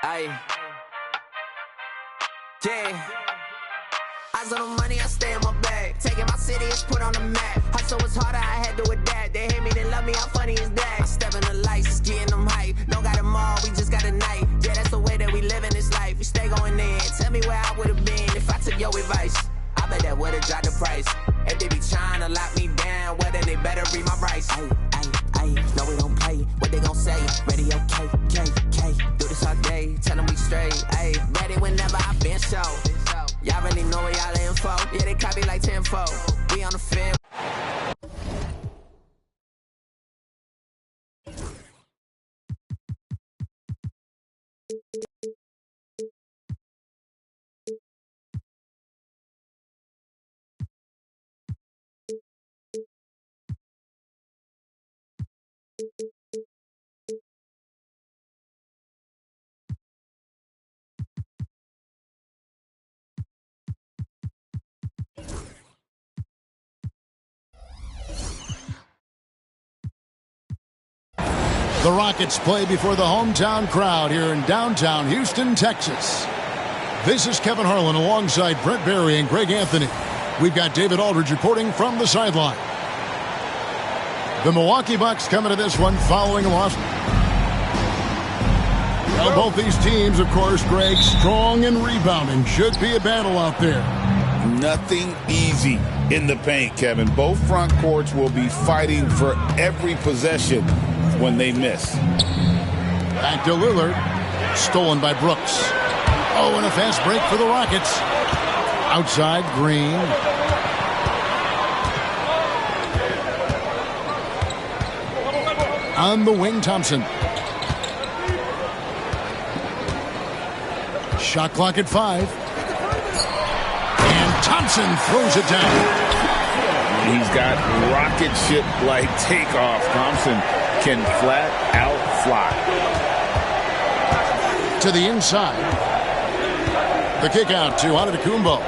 Aye. Yeah. Eyes on the money, I stay in my bag. Taking my city, it's put on the map. Hustle was harder, I had to adapt. They hate me, they love me, how funny is that? Stepping the lights, it's getting them hype. Don't got them all, we just got a night. Yeah, that's the way that we live in this life. We stay going in. Tell me where I would've been if I took your advice. I bet that would've dropped the price. If they be trying to lock me down, well then they better read my rights. Ayy, no we don't play. What they gon' say? Radio K. Do this all day, tell them we straight. Ayy, ready whenever I been show. Y'all really know where y'all info. Yeah, they copy like tenfold. We on the field. The Rockets play before the hometown crowd here in downtown Houston, Texas. This is Kevin Harlan alongside Brent Barry and Greg Anthony. We've got David Aldridge reporting from the sideline. The Milwaukee Bucks coming to this one following a loss. Well, both these teams, of course, Greg, strong and rebounding. Should be a battle out there. Nothing easy in the paint, Kevin. Both front courts will be fighting for every possession when they miss. Back to Lillard. Stolen by Brooks. Oh, and a fast break for the Rockets. Outside, Green. On the wing, Thompson. Shot clock at 5. And Thompson throws it down. He's got rocket ship-like takeoff. Thompson can flat out fly. To the inside. The kick out to Antetokounmpo.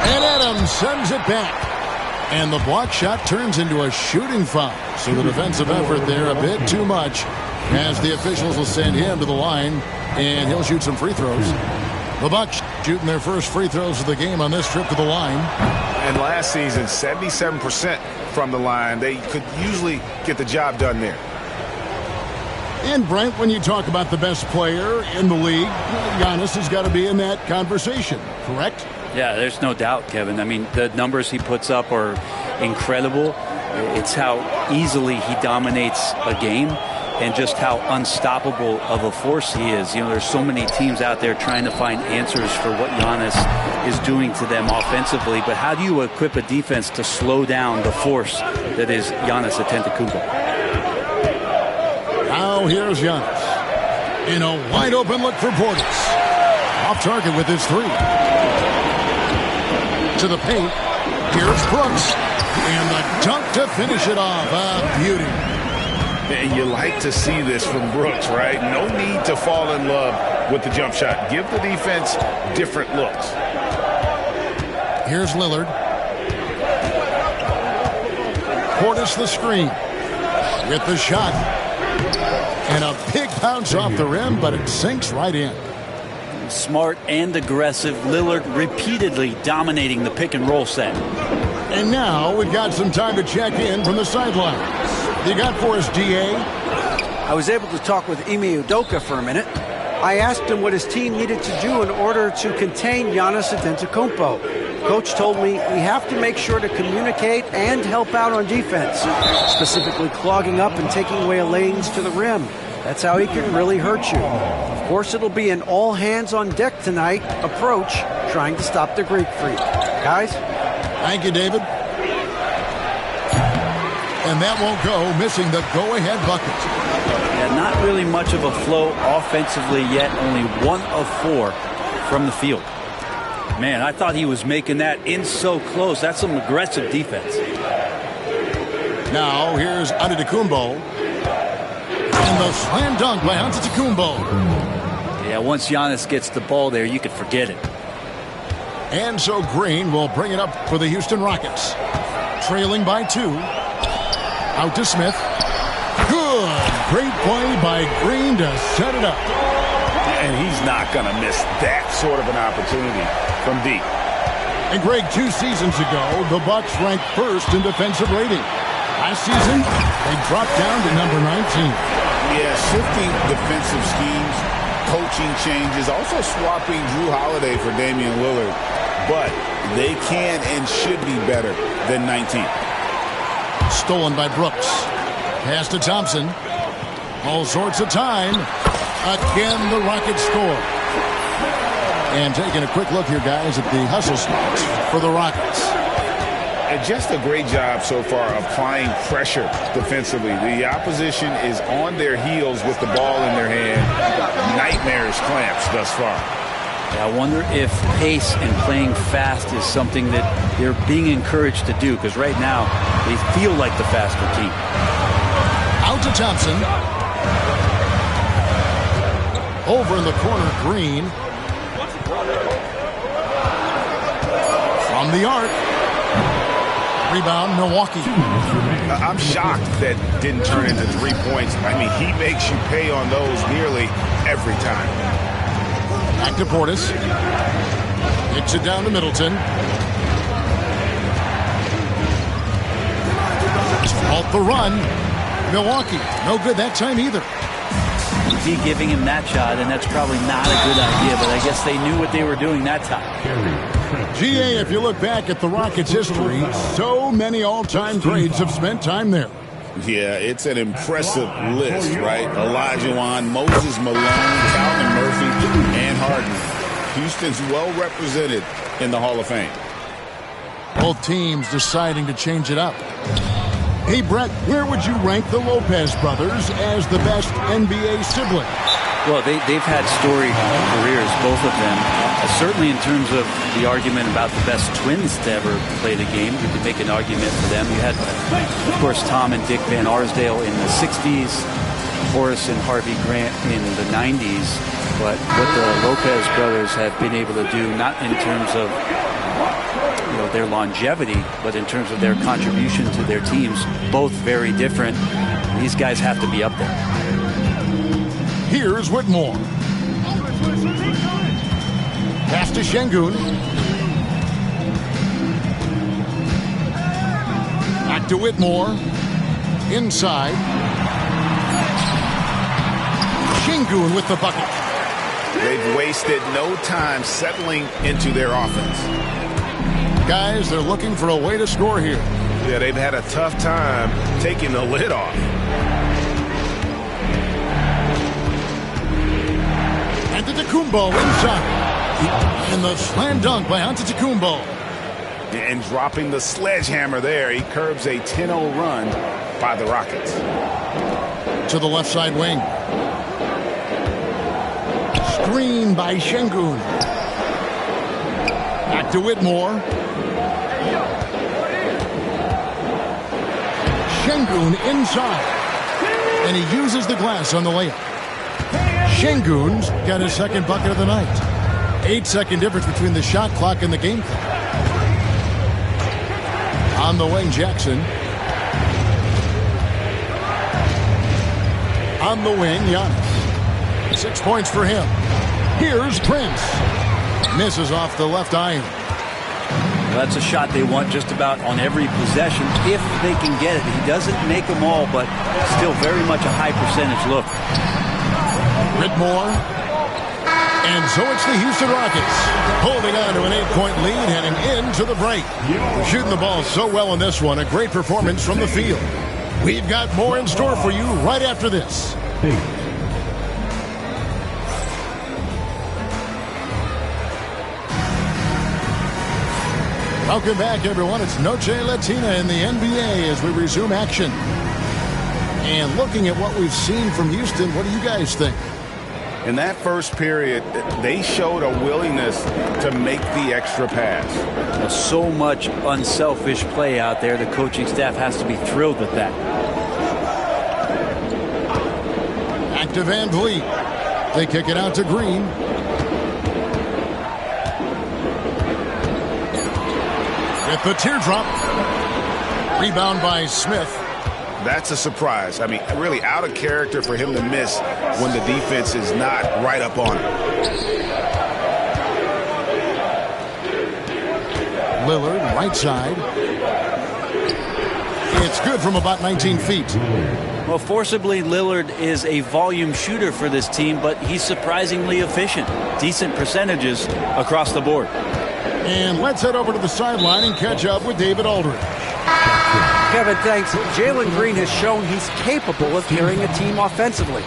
And Adams sends it back. And the block shot turns into a shooting foul. So the defensive effort there a bit too much, as the officials will send him to the line, and he'll shoot some free throws. The Bucks shooting their first free throws of the game on this trip to the line. And last season, 77% from the line. They could usually get the job done there. And Brent, when you talk about the best player in the league, Giannis has got to be in that conversation, correct? Yeah, there's no doubt, Kevin. I mean, the numbers he puts up are incredible. It's how easily he dominates a game and just how unstoppable of a force he is. You know, there's so many teams out there trying to find answers for what Giannis is doing to them offensively, but how do you equip a defense to slow down the force that is Giannis Antetokounmpo? Now here's Giannis in a wide open look for Portis. Off target with his 3. To the paint. Here's Brooks. And the dunk to finish it off. A beauty. And you like to see this from Brooks, right? No need to fall in love with the jump shot. Give the defense different looks. Here's Lillard. Portis the screen. With the shot. And a big bounce off the rim, but it sinks right in. Smart and aggressive. Lillard repeatedly dominating the pick and roll set. And now we've got some time to check in from the sidelines. You got for us, DA? I was able to talk with Ime Udoka for a minute. I asked him what his team needed to do in order to contain Giannis Antetokounmpo. Coach told me we have to make sure to communicate and help out on defense, specifically clogging up and taking away lanes to the rim. That's how he can really hurt you. Of course, it'll be an all-hands-on-deck tonight approach, trying to stop the Greek Freak. Guys? Thank you, David. And that won't go, missing the go-ahead bucket. Yeah, not really much of a flow offensively yet. Only 1 of 4 from the field. Man, I thought he was making that in so close. That's some aggressive defense. Now, here's Antetokounmpo. And the slam dunk by Antetokounmpo. Yeah, once Giannis gets the ball there, you could forget it. And so Green will bring it up for the Houston Rockets. Trailing by 2. Out to Smith. Good. Great play by Green to set it up. And he's not going to miss that sort of an opportunity from deep. And Greg, 2 seasons ago, the Bucks ranked first in defensive rating. Last season, they dropped down to number 19. Yeah, shifting defensive schemes, coaching changes, also swapping Drew Holiday for Damian Lillard. But they can and should be better than 19. Stolen by Brooks. Pass to Thompson. All sorts of time. Again, the Rockets score. And taking a quick look here, guys, at the hustle stats for the Rockets. And just a great job so far applying pressure defensively. The opposition is on their heels with the ball in their hand. Nightmarish clamps thus far. I wonder if pace and playing fast is something that they're being encouraged to do, because right now they feel like the faster team. Out to Thompson. Over in the corner, Green. From the arc. Rebound, Milwaukee. I'm shocked that didn't turn into 3 points. I mean, he makes you pay on those nearly every time. Back to Portis. Kicks it down to Middleton. Off the run. Milwaukee. No good that time either. Be giving him that shot, and that's probably not a good idea, but I guess they knew what they were doing that time. GA, if you look back at the Rockets' history, so many all-time greats have spent time there. Yeah, it's an impressive list, right? Olajuwon, Moses Malone, Calvin Murphy, and Harden. Houston's well represented in the Hall of Fame. Both teams deciding to change it up. Hey, Brett, where would you rank the Lopez brothers as the best NBA sibling? Well, they've had storied careers, both of them. Certainly in terms of the argument about the best twins to ever play the game, you could make an argument for them. You had, of course, Tom and Dick Van Arsdale in the 60s, Horace and Harvey Grant in the 90s. But what the Lopez brothers have been able to do, not in terms of their longevity, but in terms of their contribution to their teams, both very different. These guys have to be up there. Here's Whitmore. Pass to Şengün. Back to Whitmore. Inside. Şengün with the bucket. They've wasted no time settling into their offense. Guys, they're looking for a way to score here. Yeah, they've had a tough time taking the lid off. Antetokounmpo inside. And the slam dunk by Antetokounmpo. And dropping the sledgehammer there, he curbs a 10-0 run by the Rockets. To the left side wing. Screen by Şengün. Back to Whitmore. Şengün inside. And he uses the glass on the layup. Şengün's got his second bucket of the night. 8-second difference between the shot clock and the game clock. On the wing, Jackson. On the wing, Giannis. 6 points for him. Here's Prince. Misses off the left iron. Well, that's a shot they want just about on every possession if they can get it. He doesn't make them all, but still very much a high percentage look. Whitmore. And so it's the Houston Rockets holding on to an 8-point lead heading into the break. Shooting the ball so well in this one. A great performance from the field. We've got more in store for you right after this. Welcome back, everyone. It's Noche Latina in the NBA as we resume action. And looking at what we've seen from Houston, what do you guys think? In that first period, they showed a willingness to make the extra pass. So much unselfish play out there. The coaching staff has to be thrilled with that. Back to Van Vliet. They kick it out to Green. With the teardrop. Rebound by Smith. That's a surprise. I mean, really out of character for him to miss when the defense is not right up on him. Lillard, right side. It's good from about 19 feet. Well, forcibly, Lillard is a volume shooter for this team, but he's surprisingly efficient. Decent percentages across the board. And let's head over to the sideline and catch up with David Aldridge. Kevin, thanks. Jalen Green has shown he's capable of carrying a team offensively.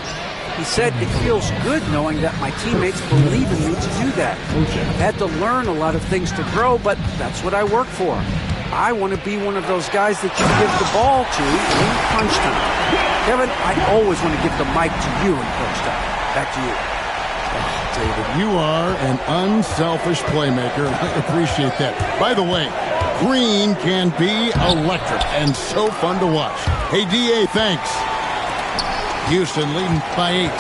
He said it feels good knowing that my teammates believe in me to do that. I've had to learn a lot of things to grow, but that's what I work for. I want to be one of those guys that you give the ball to in crunch time. Kevin, I always want to give the mic to you in crunch time. Back to you. David, you are an unselfish playmaker. I appreciate that. By the way, Green can be electric and so fun to watch. Hey, D.A., thanks. Houston leading by 8.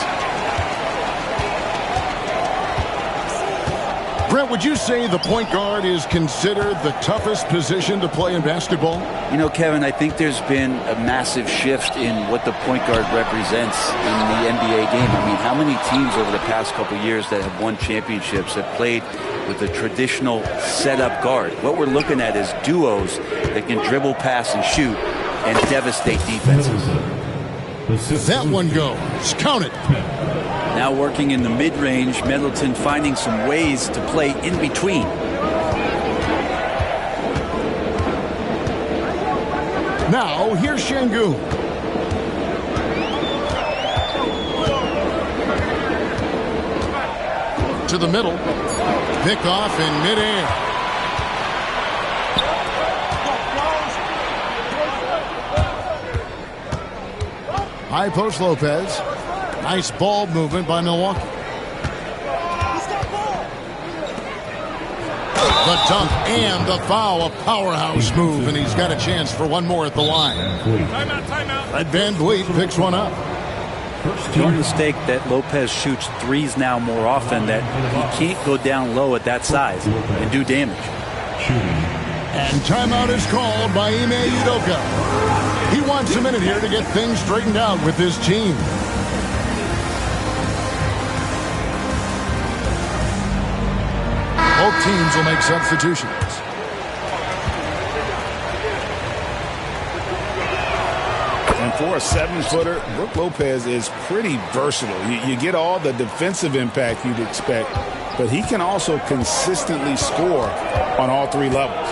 Brent, would you say the point guard is considered the toughest position to play in basketball? You know, Kevin, I think there's been a massive shift in what the point guard represents in the NBA game. I mean, how many teams over the past couple years that have won championships have played with a traditional setup guard? What we're looking at is duos that can dribble, pass, and shoot and devastate defenses. That one goes. Count it. Now working in the mid-range, Middleton finding some ways to play in between. Now, here's Şengün. To the middle. Pick off in midair. High post Lopez. Nice ball movement by Milwaukee. The dunk and the foul, a powerhouse move, and he's got a chance for one more at the line. Timeout. Red Van Vliet picks one up. Don't mistake that Lopez shoots threes now more often, that he can't go down low at that size and do damage. And timeout is called by Ime Udoka. He wants a minute here to get things straightened out with his team. Both teams will make substitutions. And for a 7-footer, Brook Lopez is pretty versatile. You get all the defensive impact you'd expect, but he can also consistently score on all three levels.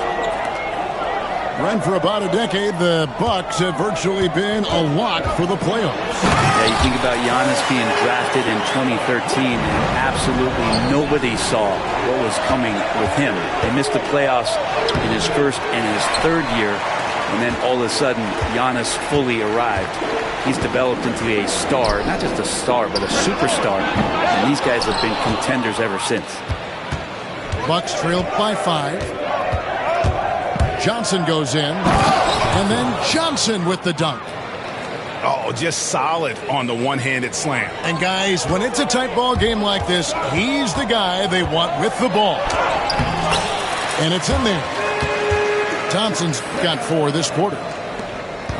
Run for about a decade, the Bucks have virtually been a lock for the playoffs. Yeah, you think about Giannis being drafted in 2013, and absolutely nobody saw what was coming with him. They missed the playoffs in his first and his third year, and then all of a sudden, Giannis fully arrived. He's developed into a star, not just a star, but a superstar, and these guys have been contenders ever since. Bucks trailed by 5. Johnson goes in, and then Johnson with the dunk. Oh, just solid on the one-handed slam. And guys, when it's a tight ball game like this, he's the guy they want with the ball. And it's in there. Thompson's got 4 this quarter.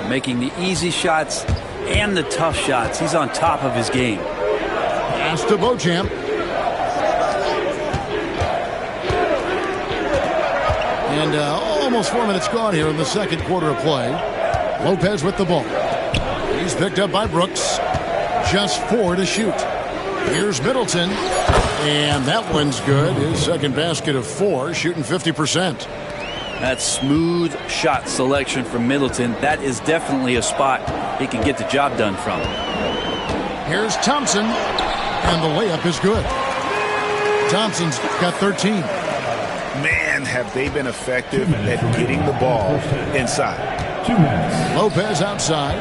Making the easy shots and the tough shots. He's on top of his game. Pass to Beauchamp. And almost 4 minutes gone here in the second quarter of play. Lopez with the ball. He's picked up by Brooks. Just 4 to shoot. Here's Middleton. And that one's good. His second basket of 4, shooting 50%. That smooth shot selection from Middleton. That is definitely a spot he can get the job done from. Here's Thompson. And the layup is good. Thompson's got 13. Man, have they been effective at getting the ball inside. Lopez outside.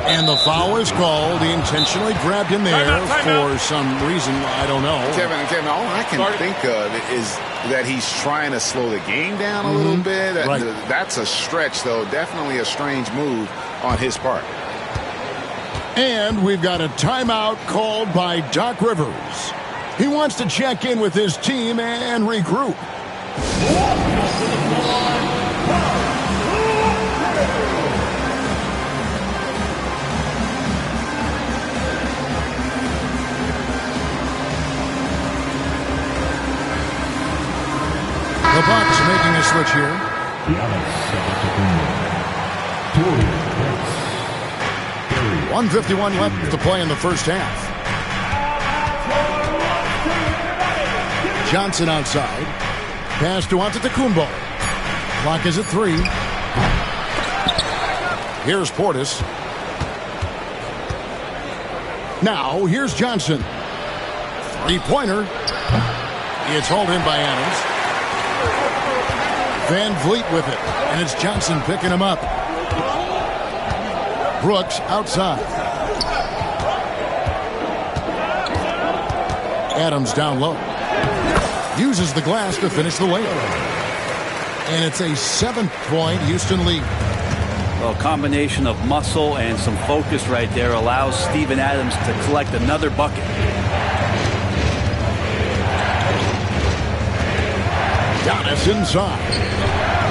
And the foul is called. He intentionally grabbed him there for some reason. I don't know. Kevin, all I can think of is that he's trying to slow the game down a little bit. Right. That's a stretch, though. Definitely a strange move on his part. And we've got a timeout called by Doc Rivers. He wants to check in with his team and regroup. The Bucks making a switch here. 1:51 left to play in the first half. Johnson outside. Pass to Antetokounmpo. Clock is at 3. Here's Portis. Now, here's Johnson. Three-pointer. It's hauled in by Adams. Van Vliet with it. And it's Johnson picking him up. Brooks outside. Adams down low. Uses the glass to finish the layup. And it's a 7-point Houston lead. Well, a combination of muscle and some focus right there allows Steven Adams to collect another bucket. Giannis inside.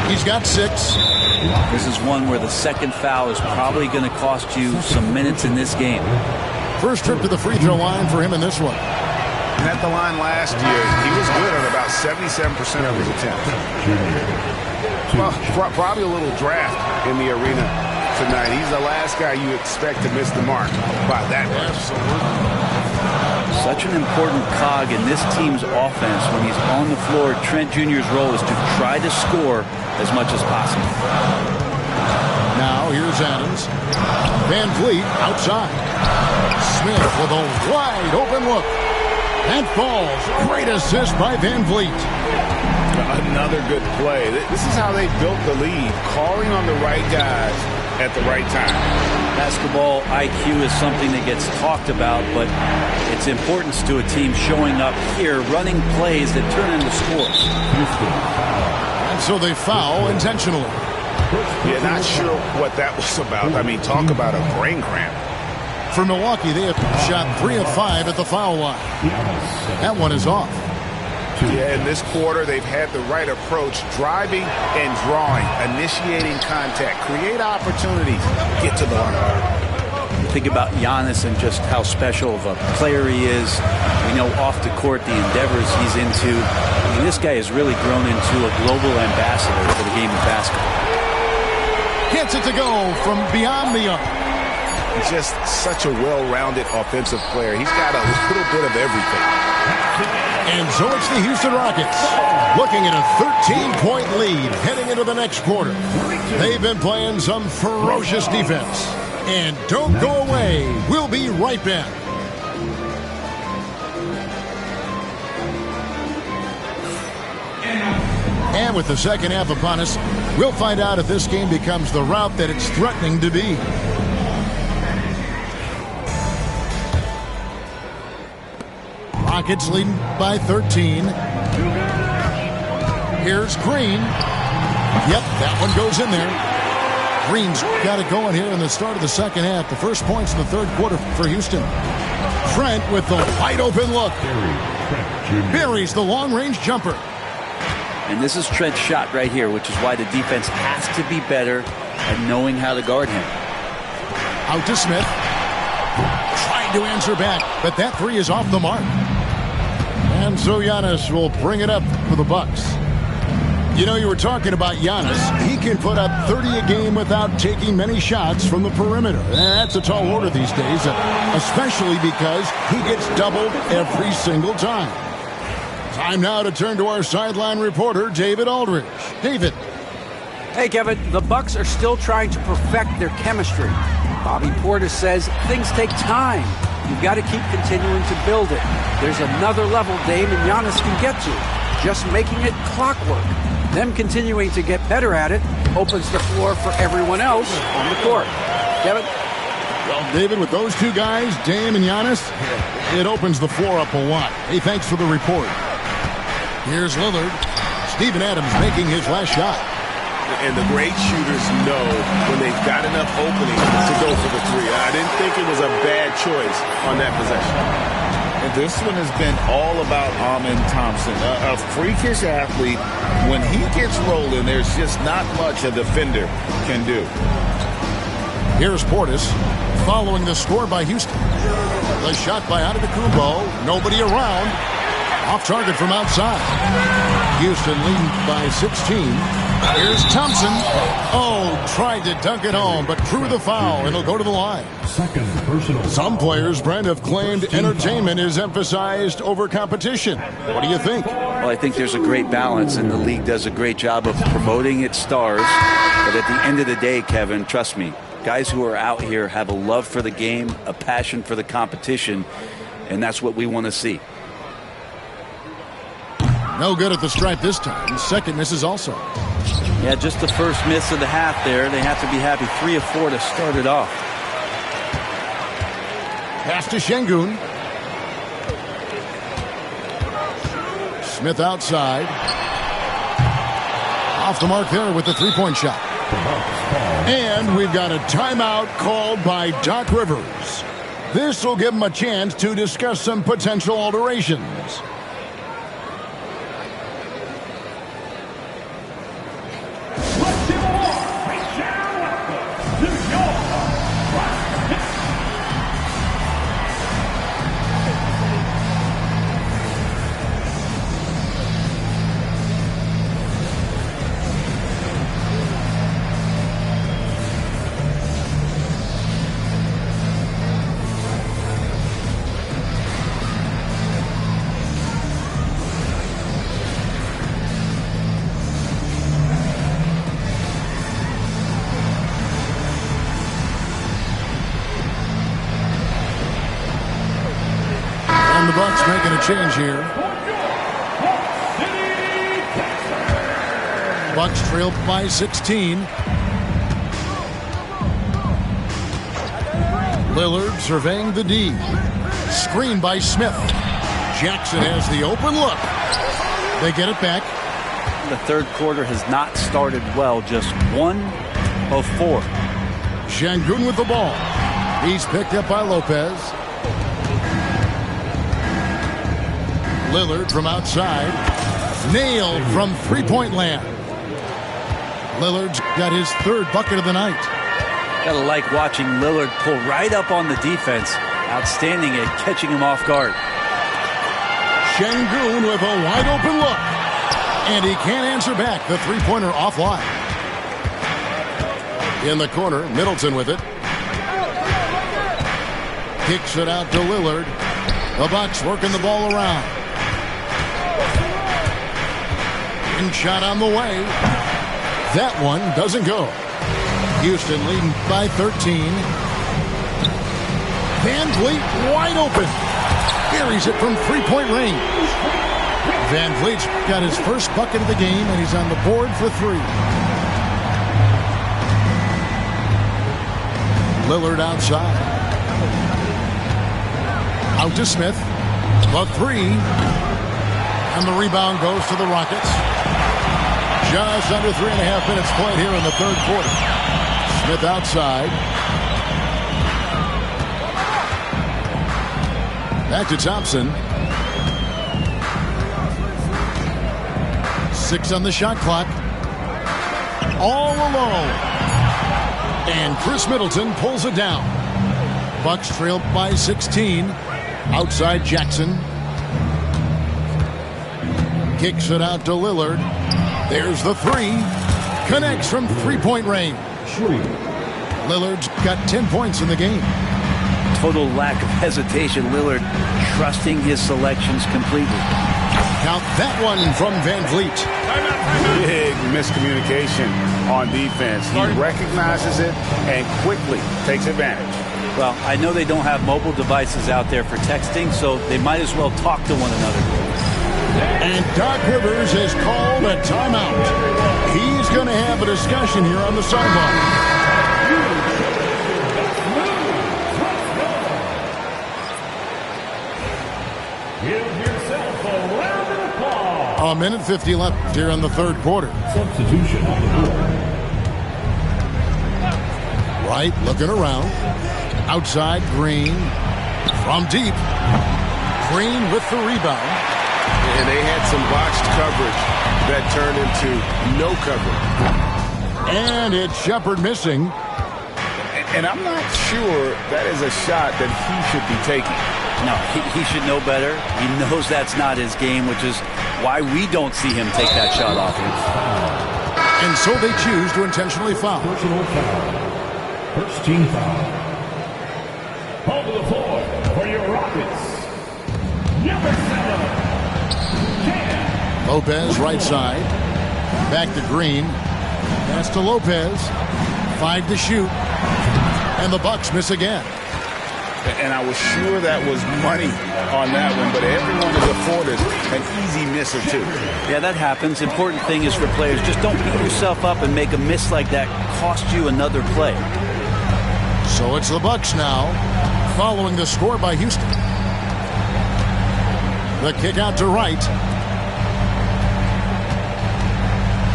He's got 6. This is one where the second foul is probably going to cost you some minutes in this game. First trip to the free throw line for him in this one. And at the line last year, he was good on about 77% of his attempts. Well, probably a little draft in the arena tonight. He's the last guy you expect to miss the mark by that much. Such an important cog in this team's offense. When he's on the floor, Trent Jr.'s role is to try to score as much as possible. Now here's Adams. Van Vliet outside. Smith with a wide open look. And falls. Great assist by Van Vliet. Another good play. This is how they built the lead. Calling on the right guys at the right time. Basketball IQ is something that gets talked about, but its importance to a team showing up here, running plays that turn into scores. And so they foul intentionally. Yeah, not sure what that was about. I mean, talk about a brain cramp. For Milwaukee, they have shot 3 of 5 at the foul line. That one is off. Yeah, in this quarter, they've had the right approach, driving and drawing, initiating contact, create opportunities, get to the line. You think about Giannis and just how special of a player he is. We know off the court the endeavors he's into. I mean, this guy has really grown into a global ambassador for the game of basketball. Gets it to go from beyond the arc. He's just such a well-rounded offensive player. He's got a little bit of everything. And so it's the Houston Rockets looking at a 13-point lead heading into the next quarter. They've been playing some ferocious defense. And don't go away. We'll be right back. And with the second half upon us, we'll find out if this game becomes the route that it's threatening to be. Rockets leading by 13. Here's Green. Yep, that one goes in there. Green's got it going here in the start of the second half. The first points in the third quarter for Houston. Trent with the wide open look. Buries the long-range jumper. And this is Trent's shot right here, which is why the defense has to be better at knowing how to guard him. Out to Smith. Trying to answer back, but that three is off the mark. And so Giannis will bring it up for the Bucks. You know, you were talking about Giannis. He can put up 30 a game without taking many shots from the perimeter. That's a tall order these days, especially because he gets doubled every single time. Time now to turn to our sideline reporter, David Aldridge. David. Hey, Kevin. The Bucks are still trying to perfect their chemistry. Bobby Portis says things take time. You've got to keep continuing to build it. There's another level Dame and Giannis can get to. Just making it clockwork. Them continuing to get better at it opens the floor for everyone else on the court. Kevin? Well, David, with those two guys, Dame and Giannis, it opens the floor up a lot. Hey, thanks for the report. Here's Lillard. Steven Adams making his last shot. And the great shooters know when they've got enough opening to go for the three. I didn't think it was a bad choice on that possession. And this one has been all about Amen Thompson, a freakish athlete. When he gets rolling, there's just not much a defender can do. Here's Portis following the score by Houston. The shot by Antetokounmpo. Nobody around. Off target from outside. Houston leading by 16. Here's Thompson. Oh, tried to dunk it home, but drew the foul, and he'll go to the line. Second personal. Some players, Brent, have claimed entertainment is emphasized over competition. What do you think? Well, I think there's a great balance, and the league does a great job of promoting its stars. But at the end of the day, Kevin, trust me, guys who are out here have a love for the game, a passion for the competition, and that's what we want to see. No good at the stripe this time. Second misses also. Yeah, just the first miss of the half there. They have to be happy. 3 of 4 to start it off. Pass to Şengün. Smith outside. Off the mark there with the three-point shot. And we've got a timeout called by Doc Rivers. This will give him a chance to discuss some potential alterations. Bucks making a change here. Bucks trailed by 16. Lillard surveying the D. Screen by Smith. Jackson has the open look. They get it back. The third quarter has not started well. Just 1 of 4. Şengün with the ball. He's picked up by Lopez. Lillard from outside. Nailed from three-point land. Lillard's got his third bucket of the night. Gotta like watching Lillard pull right up on the defense. Outstanding at catching him off guard. Şengün with a wide open look. And he can't answer back. The three-pointer offline. In the corner, Middleton with it. Kicks it out to Lillard. The Bucks working the ball around. And shot on the way. That one doesn't go. Houston leading by 13. Van Vliet wide open. Carries it from three-point range. Van Vliet's got his first bucket of the game, and he's on the board for 3. Lillard outside. Out to Smith. The 3. And the rebound goes to the Rockets. Just under 3.5 minutes played here in the third quarter. Smith outside. Back to Thompson. 6 on the shot clock. All alone. And Chris Middleton pulls it down. Bucks trail by 16. Outside Jackson. Kicks it out to Lillard. There's the 3. Connects from three-point range. Lillard's got 10 points in the game. Total lack of hesitation. Lillard trusting his selections completely. Count that one from Van Vliet. Big miscommunication on defense. He recognizes it and quickly takes advantage. Well, I know they don't have mobile devices out there for texting, so they might as well talk to one another. And Doc Rivers has called a timeout. He's going to have a discussion here on the sideline. A minute 50 left here in the third quarter. Substitution on the board. Wright looking around. Outside, Green. From deep. Green with the rebound. And they had some botched coverage that turned into no coverage. And it's Shepherd missing. And I'm not sure that is a shot that he should be taking. No, he should know better. He knows that's not his game, which is why we don't see him take that shot off him. And so they choose to intentionally foul. Personal foul. First team foul. On to the floor for your Rockets. Number 7. Gm. Lopez, right side. Back to Green. Pass to Lopez. 5 to shoot. And the Bucks miss again. And I was sure that was money on that one, but everyone is afforded an easy miss or two. Yeah, that happens. Important thing is for players, just don't beat yourself up and make a miss like that cost you another play. So it's the Bucks now, following the score by Houston. The kick out to right.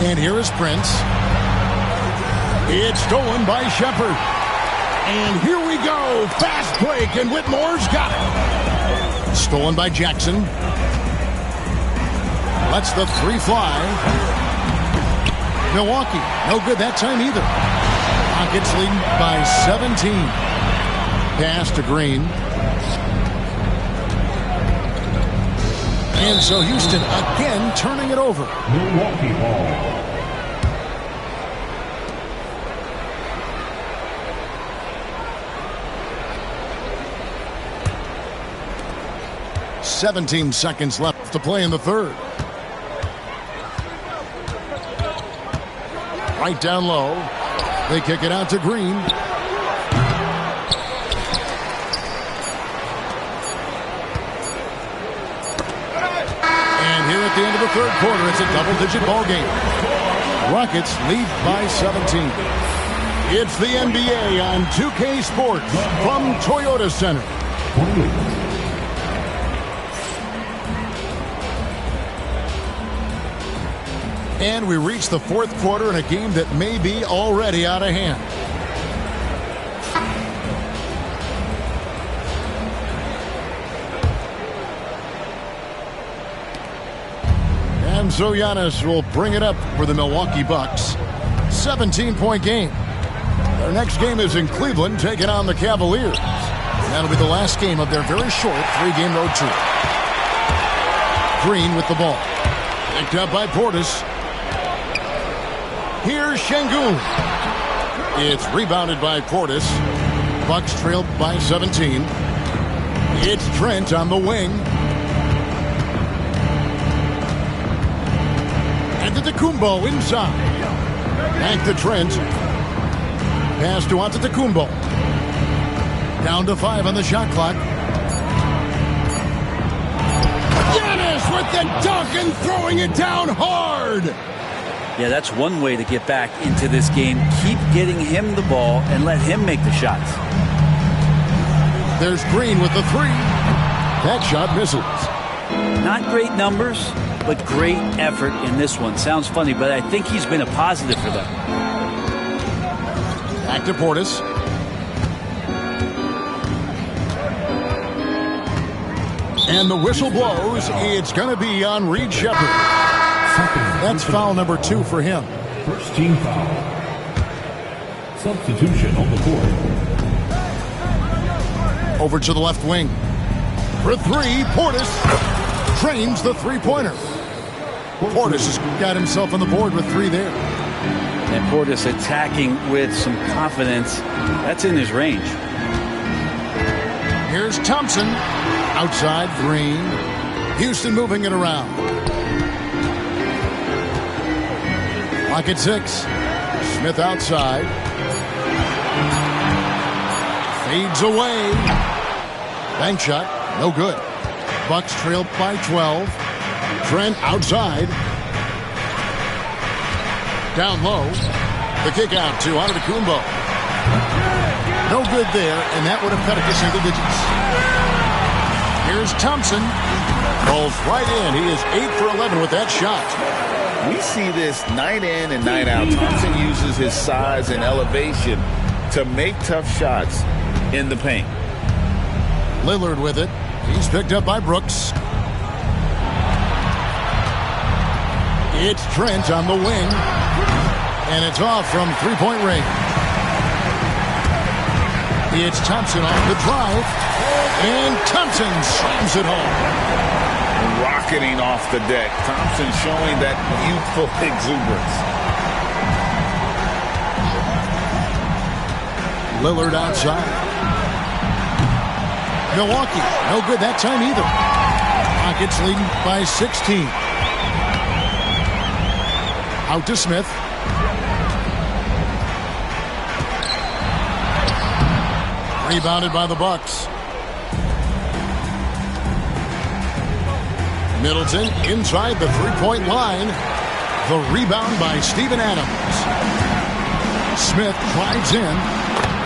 And here is Prince. It's stolen by Shepard. And here we go. Fast break, and Whitmore's got it. Stolen by Jackson. Lets the 3 fly. Milwaukee, no good that time either. Rockets lead by 17. Pass to Green. And so Houston again turning it over. Milwaukee ball. 17 seconds left to play in the third. Right down low. They kick it out to Green. And here at the end of the third quarter, it's a double-digit ball game. Rockets lead by 17. It's the NBA on 2K Sports from Toyota Center. And we reach the fourth quarter in a game that may be already out of hand. And so Giannis will bring it up for the Milwaukee Bucks. 17-point game. Their next game is in Cleveland, taking on the Cavaliers. That'll be the last game of their very short 3-game road trip. Green with the ball. Picked up by Portis. Here's Şengün. It's rebounded by Portis. Bucks trailed by 17. It's Trent on the wing. And Antetokounmpo inside. Back to Trent. Pass to Antetokounmpo. Down to 5 on the shot clock. Giannis with the dunk and throwing it down hard. Yeah, that's one way to get back into this game. Keep getting him the ball and let him make the shots. There's Green with the 3. That shot misses. Not great numbers, but great effort in this one. Sounds funny, but I think he's been a positive for them. Back to Portis. And the whistle blows. It's going to be on Reed Shepard. That's foul number 2 for him. First team foul. Substitution on the court. Over to the left wing. For 3, Portis trains the three-pointer. Portis has got himself on the board with 3 there. And Portis attacking with some confidence. That's in his range. Here's Thompson. Outside, Green. Houston moving it around. Clock at 6. Smith outside. Fades away. Bank shot. No good. Bucks trail by 12. Trent outside. Down low. The kick out to Antetokounmpo. No good there, and that would have cut it to single digits. Here's Thompson. Rolls right in. He is 8 for 11 with that shot. We see this night in and night out. Thompson uses his size and elevation to make tough shots in the paint. Lillard with it. He's picked up by Brooks. It's Trent on the wing. And it's off from three-point range. It's Thompson on the drive. And Thompson slams it home. Rocketing off the deck. Thompson showing that youthful exuberance. Lillard outside. Milwaukee, no good that time either. Rockets leading by 16. Out to Smith. Rebounded by the Bucks. Middleton inside the three-point line. The rebound by Steven Adams. Smith drives in,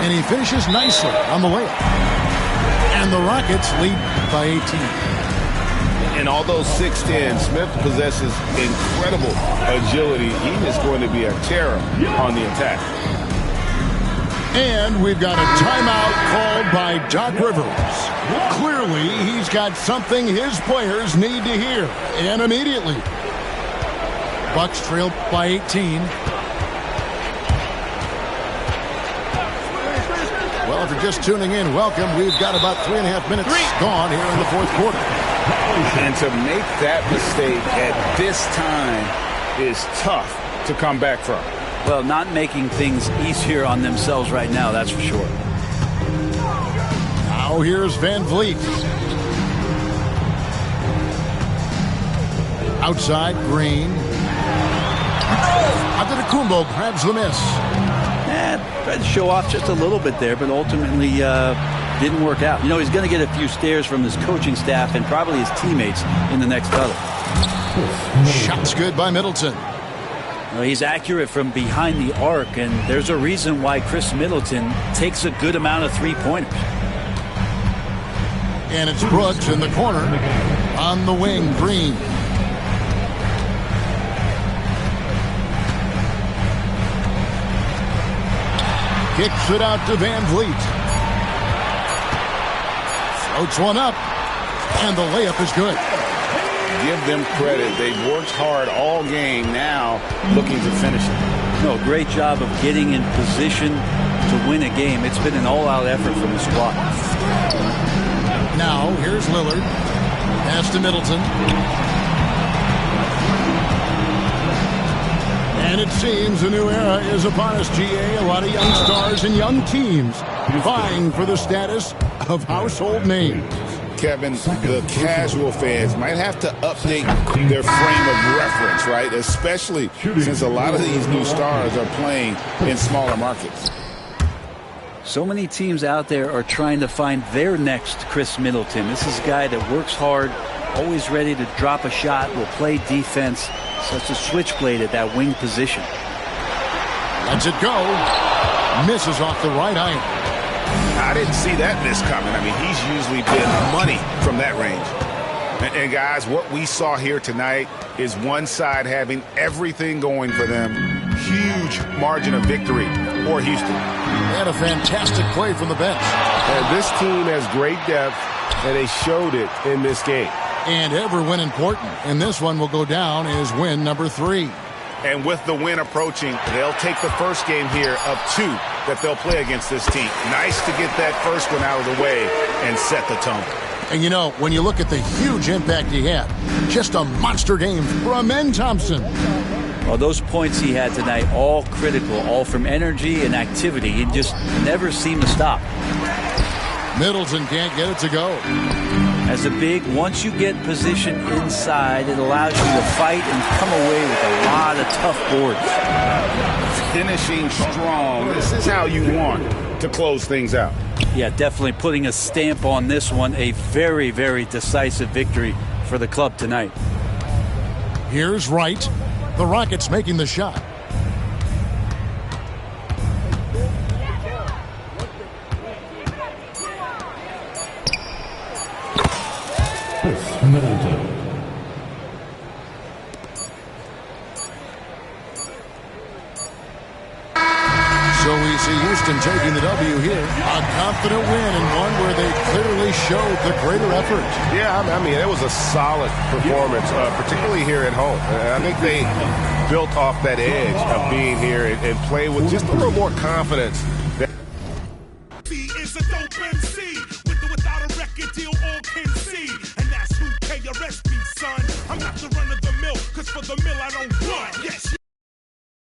and he finishes nicely on the layup. And the Rockets lead by 18. And although 6'10", Smith possesses incredible agility. He is going to be a terror on the attack. And we've got a timeout called by Doc Rivers. Clearly, he's got something his players need to hear, and immediately. Bucks trail by 18. Well, if you're just tuning in, welcome. We've got about 3.5 minutes gone here in the fourth quarter. And to make that mistake at this time is tough to come back from. Well, not making things easier on themselves right now, that's for sure. Now here's Van Vliet. Outside, Green. Antetokounmpo grabs the miss. Tried to show off just a little bit there, but ultimately didn't work out. You know, he's going to get a few stares from his coaching staff and probably his teammates in the next huddle. Shots good by Middleton. Well, he's accurate from behind the arc, and there's a reason why Chris Middleton takes a good amount of three-pointers. And it's Brooks in the corner. On the wing, Green. Kicks it out to Van Vliet. Floats one up. And the layup is good. Give them credit. They've worked hard all game, now looking to finish it. No, great job of getting in position to win a game. It's been an all-out effort from the squad. Now, here's Lillard. Pass to Middleton. And it seems a new era is upon us, GA. A lot of young stars and young teams vying for the status of household names. Kevin, the casual fans might have to update their frame of reference, right? Especially since a lot of these new stars are playing in smaller markets. So many teams out there are trying to find their next Chris Middleton. This is a guy that works hard, always ready to drop a shot, will play defense, such a switchblade at that wing position. Lets it go. Misses off the right iron. I didn't see that miss coming. I mean, he's usually been money from that range. And guys, what we saw here tonight is one side having everything going for them. Huge margin of victory for Houston. And a fantastic play from the bench. And this team has great depth, and they showed it in this game. And every win important. And this one will go down as win number 3. And with the win approaching, they'll take the first game here of 2 that they'll play against this team. Nice to get that first one out of the way and set the tone. And you know, when you look at the huge impact he had, just a monster game from Amen Thompson. Well, those points he had tonight, all critical, all from energy and activity. He just never seemed to stop. Middleton can't get it to go. As a big, once you get position inside, it allows you to fight and come away with a lot of tough boards. Finishing strong. This is how you want to close things out. Yeah, definitely putting a stamp on this one. A very, very decisive victory for the club tonight. Here's Wright. The Rockets making the shot. Middleton. So we see Houston taking the W here. A confident win and one where they clearly showed the greater effort. Yeah, I mean, it was a solid performance, particularly here at home. I think they built off that edge of being here and play with just a little more confidence. Is a dope MC with or without a record son. I'm not the run of the mill, cause for the mill I don't run. Yes,